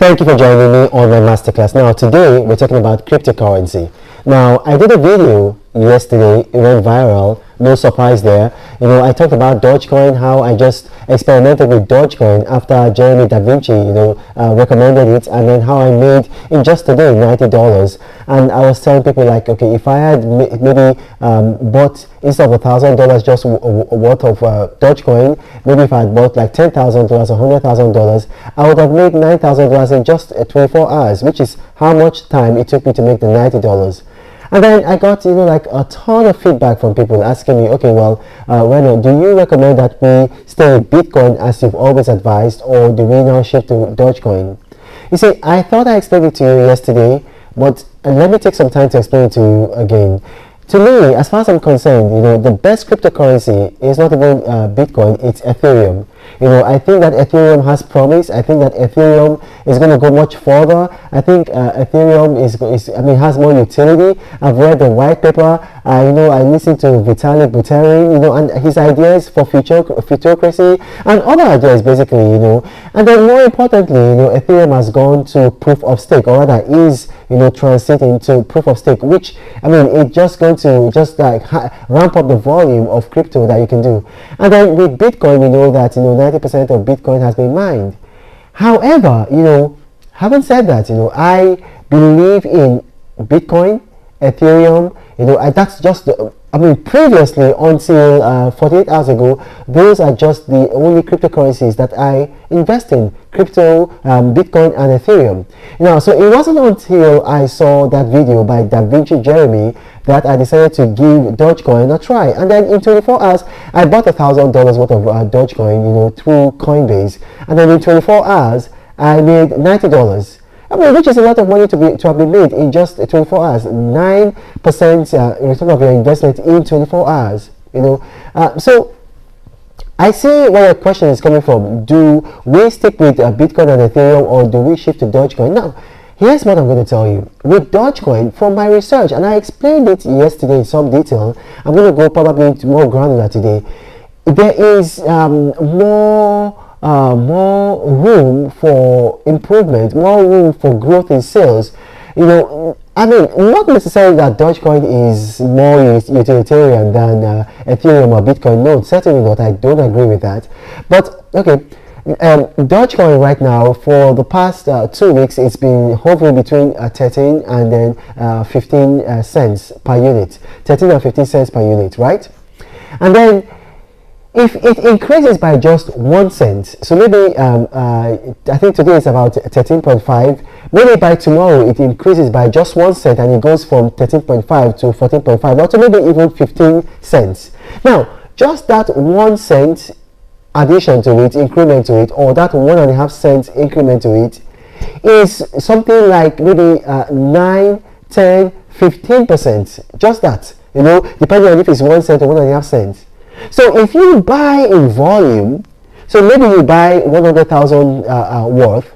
Thank you for joining me on my masterclass. Now, today we're talking about cryptocurrency. Now, I did a video yesterday, it went viral, no surprise there. I talked about Dogecoin, how I just experimented with Dogecoin after Jeremy Da Vinci, recommended it, and then how I made in just a day $90. And I was telling people like, okay, if I had maybe bought instead of $1,000 just worth of Dogecoin, maybe if I had bought like $10,000 or $100,000, I would have made $9,000 in just 24 hours, which is how much time it took me to make the $90. And then I got, like a ton of feedback from people asking me, okay, well, Reno, do you recommend that we stay with Bitcoin as you've always advised, or do we now shift to Dogecoin? You see, I thought I explained it to you yesterday, but let me take some time to explain it to you again. To me, as far as I'm concerned, the best cryptocurrency is not even Bitcoin, it's Ethereum. I think that Ethereum has promise. I think that Ethereum is going to go much further. I think Ethereum has more utility. I've read the white paper. I listened to Vitalik Buterin, and his ideas for futurocracy and other ideas basically, And then more importantly, Ethereum has gone to proof of stake, or rather is, transiting to proof of stake, which, it's just going to ramp up the volume of crypto that you can do. And then with Bitcoin, we know that, 90% of Bitcoin has been mined. However, having said that, I believe in Bitcoin, Ethereum, that's just previously until 48 hours ago, those are just the only cryptocurrencies that I invest in: crypto, Bitcoin, and Ethereum. So it wasn't until I saw that video by Da Vinci Jeremy that I decided to give Dogecoin a try. And then in 24 hours, I bought $1,000 worth of Dogecoin, through Coinbase. And then in 24 hours, I made $90. Which is a lot of money to have been made in just 24 hours. 9% return of your investment in 24 hours. So I see where your question is coming from. Do we stick with Bitcoin and Ethereum, or do we shift to Dogecoin? Now, here's what I'm going to tell you. With Dogecoin, from my research, and I explained it yesterday in some detail, I'm going to go probably into more granular today. There is more room for improvement, more room for growth in sales. Not necessarily that Dogecoin is more utilitarian than Ethereum or Bitcoin. No, certainly not. I don't agree with that. But okay, Dogecoin right now, for the past 2 weeks, it's been hovering between 13 and then 15 cents per unit. 13 and 15 cents per unit, right? And then if it increases by just 1 cent, so maybe I think today it's about 13.5, maybe by tomorrow it increases by just 1 cent and it goes from 13.5 to 14.5, or to maybe even 15 cents. Now, just that 1 cent addition to it, increment to it, or that 1.5 cents increment to it, is something like maybe 9, 10, 15%. Just that, depending on if it's 1 cent or 1.5 cents. So if you buy in volume, so maybe you buy 100,000 worth,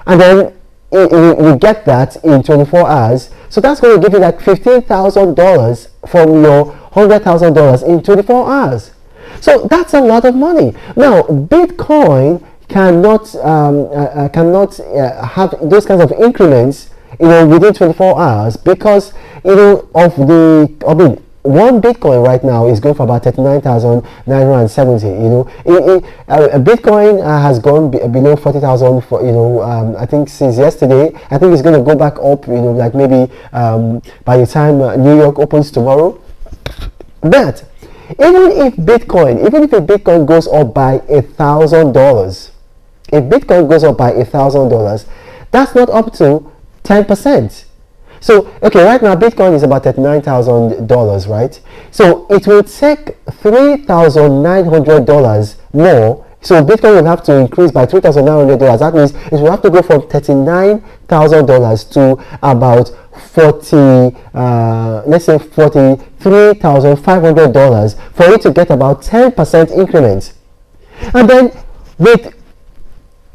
and then you get that in 24 hours. So that's going to give you like $15,000 from your $100,000 in 24 hours. So that's a lot of money. Now, Bitcoin cannot have those kinds of increments, within 24 hours because, one Bitcoin right now is going for about 39,970. Bitcoin has gone below 40,000 for I think since yesterday. I think it's going to go back up. Like maybe by the time New York opens tomorrow. But even if a Bitcoin goes up by $1,000, if Bitcoin goes up by $1,000, that's not up to 10%. So, okay, right now Bitcoin is about $39,000, right? So it will take $3,900 more. So Bitcoin will have to increase by $3,900. That means it will have to go from $39,000 to about let's say $43,500 for it to get about 10% increment. And then with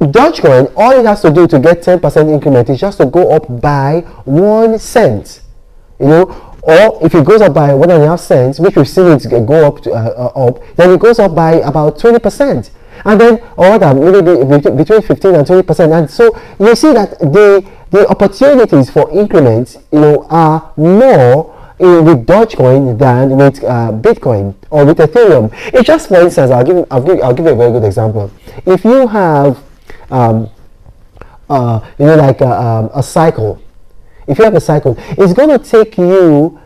Dogecoin, all it has to do to get 10% increment is just to go up by 1 cent, or if it goes up by 1.5 cents, which we've seen it go up, then it goes up by about 20%. and then or that maybe between 15 and 20%. And so you see that the opportunities for increments, are more with Dogecoin than with Bitcoin or with Ethereum. It's just, for instance, I'll give you a very good example. If you have a cycle, if you have a cycle, it's going to take you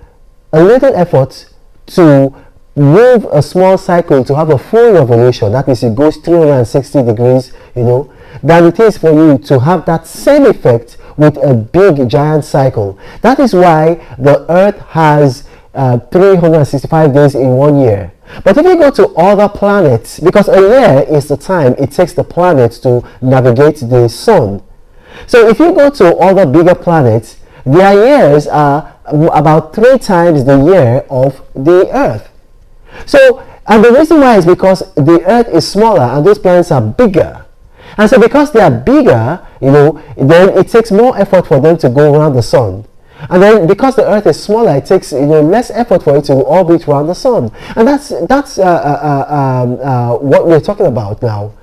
a little effort to move a small cycle to have a full revolution. That means it goes 360 degrees, than it is for you to have that same effect with a big giant cycle. That is why the earth has 365 days in 1 year. But if you go to other planets, because a year is the time it takes the planets to navigate the sun. So if you go to other bigger planets, their years are about 3 times the year of the earth. So, and the reason why is because the earth is smaller and those planets are bigger. And so because they are bigger, then it takes more effort for them to go around the sun. And then because the earth is smaller, it takes less effort for it to orbit around the sun. And that's what we're talking about now.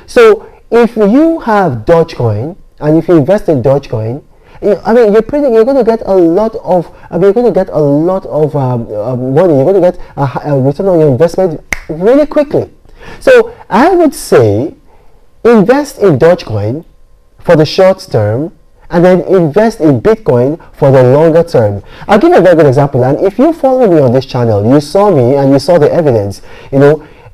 So if you have Dogecoin and if you invest in Dogecoin, you're going to get a lot of money. You're going to get a return on your investment really quickly. So I would say invest in Dogecoin for the short term and then invest in Bitcoin for the longer term. I'll give you a very good example. And if you follow me on this channel, you saw me and you saw the evidence.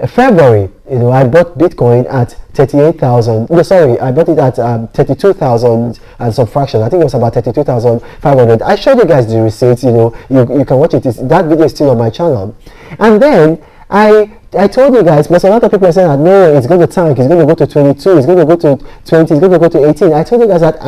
February, I bought Bitcoin at 38,000. No, sorry, I bought it at 32,000 and some fraction. I think it was about 32,500. I showed you guys the receipts. You can watch it. That video is still on my channel. And then I told you guys, because a lot of people are saying that no, it's going to tank, it's going to go to 22, it's going to go to 20, it's going to go to 18. I told you guys that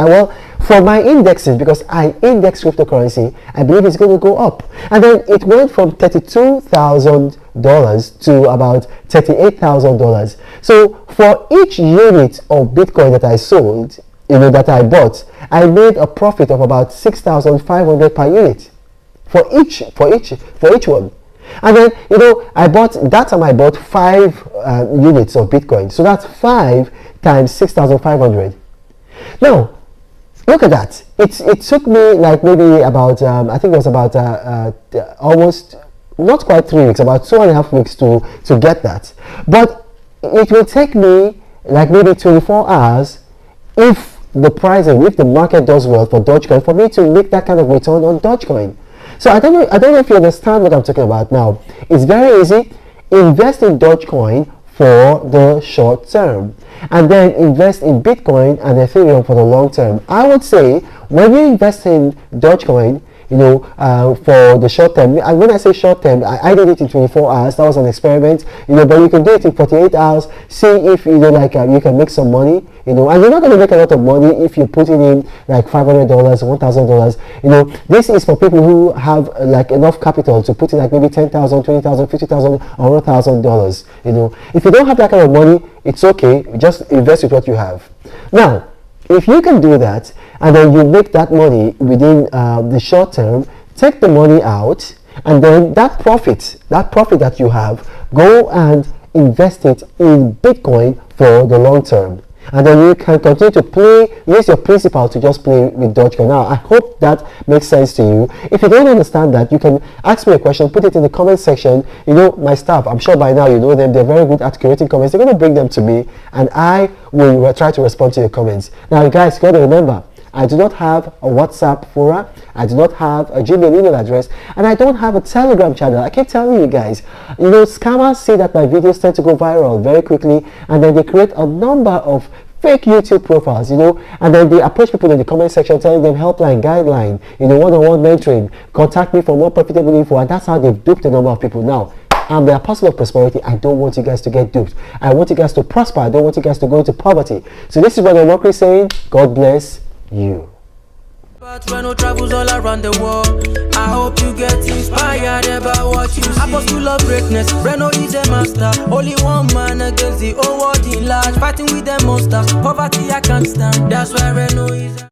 for my indexing, because I index cryptocurrency, I believe it's going to go up. And then it went from $32,000 to about $38,000. So for each unit of Bitcoin that I sold, that I bought, I made a profit of about 6,500 per unit for each one. And then I bought 5 units of Bitcoin, so that's 5 times 6,500. Now look at that. It took me like maybe about I think it was about almost not quite 3 weeks, about 2.5 weeks to get that. But it will take me like maybe 24 hours if the market does well for Dogecoin for me to make that kind of return on Dogecoin. So I don't know if you understand what I'm talking about now. It's very easy. Invest in Dogecoin for the short term and then invest in Bitcoin and Ethereum for the long term. I would say when you invest in Dogecoin, for the short term, and when I say short term, I did it in 24 hours. That was an experiment, but you can do it in 48 hours. See if you can make some money, and you're not going to make a lot of money if you're putting in like $500, $1,000. This is for people who have like enough capital to put in like maybe $10,000, $20,000, $50,000, or $1,000. If you don't have that kind of money, it's okay. Just invest with what you have. Now, if you can do that and then you make that money within the short term, take the money out and then that profit that you have, go and invest it in Bitcoin for the long term. And then you can continue to use your principal to just play with Dogecoin. Now, I hope that makes sense to you. If you don't understand that, you can ask me a question, put it in the comment section. My staff, I'm sure by now you know them, they're very good at creating comments. They're going to bring them to me and I will try to respond to your comments. Now, guys, you got to remember, I do not have a WhatsApp forum, I do not have a Gmail email address, and I don't have a Telegram channel. I keep telling you guys, scammers see that my videos tend to go viral very quickly, and then they create a number of fake YouTube profiles, and then they approach people in the comment section telling them helpline, guideline, one-on-one mentoring, contact me for more profitable info, and that's how they've duped a number of people. Now, I'm the apostle of prosperity. I don't want you guys to get duped. I want you guys to prosper. I don't want you guys to go into poverty. So this is what I'm not saying. God bless you. But Reno travels all around the world. I hope you get inspired about what you see. Apostle of greatness, Reno is a master. Only one man against the whole world in large. Fighting with the monsters, poverty I can't stand. That's why Reno is